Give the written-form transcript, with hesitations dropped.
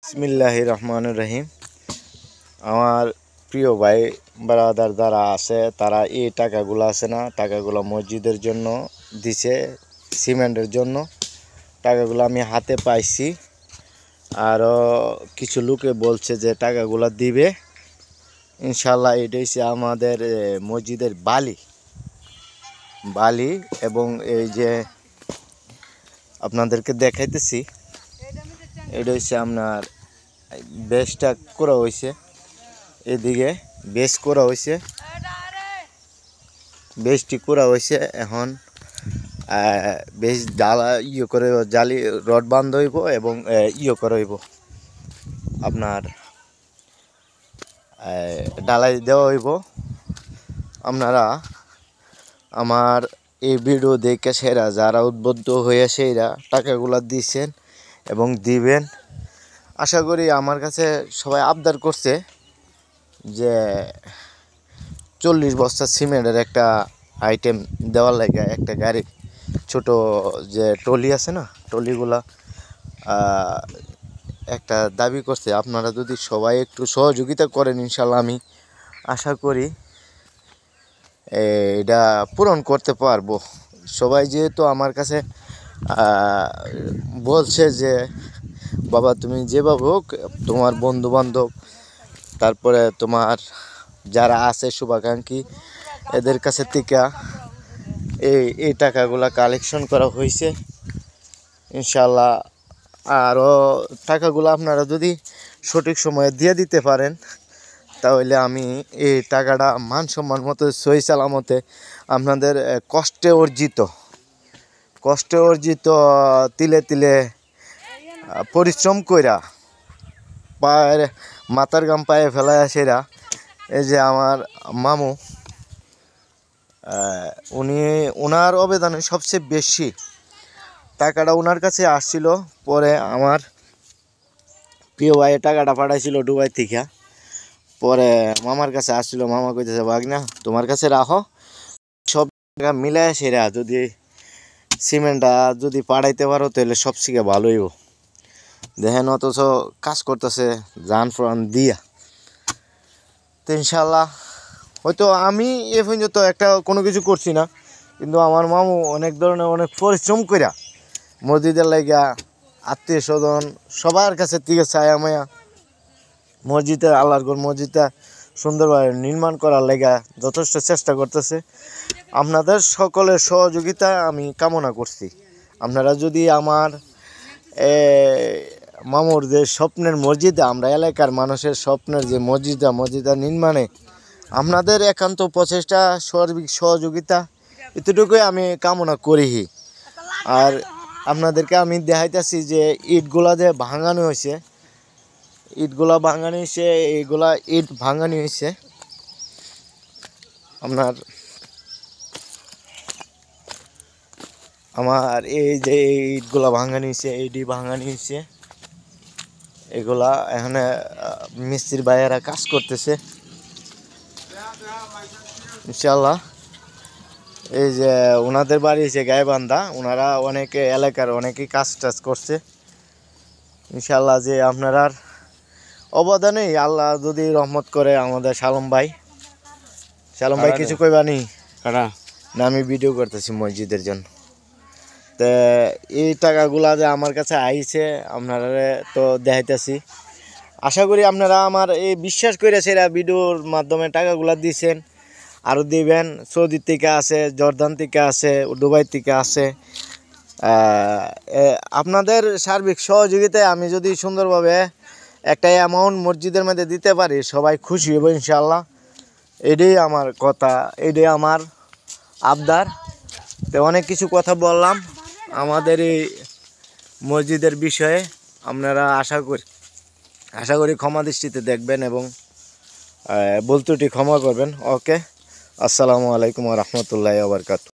বিসমিল্লাহির রহমানির রহিম। আমার প্রিয় ভাই ব্রাদার যারা আছে তারা এই টাকাগুলো আছে না, টাকাগুলো মসজিদের জন্য দিছে, সিমেন্টের জন্য। টাকাগুলো আমি হাতে পাইছি, আরও কিছু লোকে বলছে যে টাকাগুলো দিবে ইনশাল্লাহ। এটা হচ্ছে আমাদের মসজিদের বালি এবং এই যে আপনাদেরকে দেখাইতেছি, এটা হচ্ছে আপনার বেসটা করা হয়েছে, এদিকে বেস করা হয়েছে, বেসটি করা হয়েছে। এখন বেশ ডালা করে জালি রড বান্ধ হইব এবং করা হইব আপনার ডালাই দেওয়া হইব। আপনারা আমার এই ভিডিও দেখে সেরা যারা উদ্বুদ্ধ হয়ে সেইরা টাকাগুলো দিচ্ছেন এবং দিবেন। আশা করি আমার কাছে সবাই আবদার করছে যে 40 বস্তা সিমেন্টের একটা আইটেম দেওয়ার লাগে, একটা গাড়ি ছোট যে ট্রলি আছে না, ট্রলিগুলা একটা দাবি করছে। আপনারা যদি সবাই একটু সহযোগিতা করেন ইনশাল্লাহ আমি আশা করি এটা পূরণ করতে পারবো। সবাই যেহেতু আমার কাছে বলছে যে বাবা তুমি যেভাবে হোক তোমার বন্ধু বান্ধব, তারপরে তোমার যারা আছে শুভাকাঙ্ক্ষী, এদের কাছে থেকে এই টাকাগুলা কালেকশন করা হয়েছে ইনশাল্লাহ। আরও টাকাগুলো আপনারা যদি সঠিক সময়ে দিয়ে দিতে পারেন তাহলে আমি এই টাকাটা মান সম্মান মতো সহি সালামতে আপনাদের কষ্টে অর্জিত তিলে তিলে পরিশ্রম কইরা পায়ের মাথার গাম পায়ে ফেলায় সেরা এই যে আমার মামু, ওনার অবদানে সবচেয়ে বেশি টাকাটা ওনার কাছে আসছিল। পরে আমার প্রিয় ভাই টাকাটা পাঠাইছিল দুবাই থেকে, পরে মামার কাছে আসছিল। মামা কইতেছে ভাগনা তোমার কাছে রাখো, সব টাকা মিলায় সেরা যদি সিমেন্টটা যদি পাঠাইতে পারো তাহলে সবথেকে ভালো হইব। দেখেন অথচ কাজ করতেছে জান প্রাণ দিয়া। তো ইনশাল্লাহ হয়তো আমি এ পর্যন্ত একটা কোনো কিছু করছি না, কিন্তু আমার মামু অনেক ধরনের অনেক পরিশ্রম কইরা মসজিদের লাইগা আত্মীয় স্বজন সবার কাছে থেকে ছায়া মায়া মসজিদের আল্লাহর ঘর মসজিদটা সুন্দরভাবে নির্মাণ করার লাইগা যথেষ্ট চেষ্টা করতেছে। আপনাদের সকলের সহযোগিতা আমি কামনা করছি। আপনারা যদি আমার মামুর যে স্বপ্নের মসজিদে, আমরা এলাকার মানুষের স্বপ্নের যে মসজিদটা নির্মাণে আপনাদের একান্ত প্রচেষ্টা সার্বিক সহযোগিতা এতটুকুই আমি কামনা করি। আর আপনাদেরকে আমি দেখাইতেছি যে ইটগুলা যে ভাঙানো হয়েছে, এইগুলা ইট ভাঙানি হয়েছে আমার এই যে ইটগুলা ভাঙানি হয়েছে, এইটি ভাঙানি হয়েছে। এগুলা এখানে মিস্ত্রি ভাইয়েরা কাজ করতেছে ইনশাল্লাহ। এই যে ওনাদের বাড়ি হচ্ছে গাইবান্ধা, ওনারা অনেকে এলাকার অনেকেই কাজ টাজ করছে ইনশাল্লাহ। যে আপনার অবদানেই আল্লাহ যদি রহমত করে আমাদের সালম ভাই কিছু কইবানি না, আমি ভিডিও করতেছি মসজিদের জন্য। তো এই টাকাগুলা যে আমার কাছে আইছে আপনারা তো দেখাইতেছি। আশা করি আপনারা আমার এই বিশ্বাস করে সেরা ভিডিওর মাধ্যমে টাকাগুলা দিয়েছেন, আরও দিবেন। সৌদি থেকে আছে, জর্দান থেকে আছে, দুবাই থেকে আছে। আপনাদের সার্বিক সহযোগিতায় আমি যদি সুন্দরভাবে একটা অ্যামাউন্ট মসজিদের মধ্যে দিতে পারি সবাই খুশি হব ইনশাল্লাহ। এটাই আমার কথা, এটাই আমার আবদার। তো অনেক কিছু কথা বললাম আমাদের এই মসজিদের বিষয়ে। আপনারা আশা করি ক্ষমা দৃষ্টিতে দেখবেন এবং ভুল ত্রুটি ক্ষমা করবেন। ওকে, আসসালামু আলাইকুম ওয়া রাহমাতুল্লাহি ওয়া বারাকাতুহু।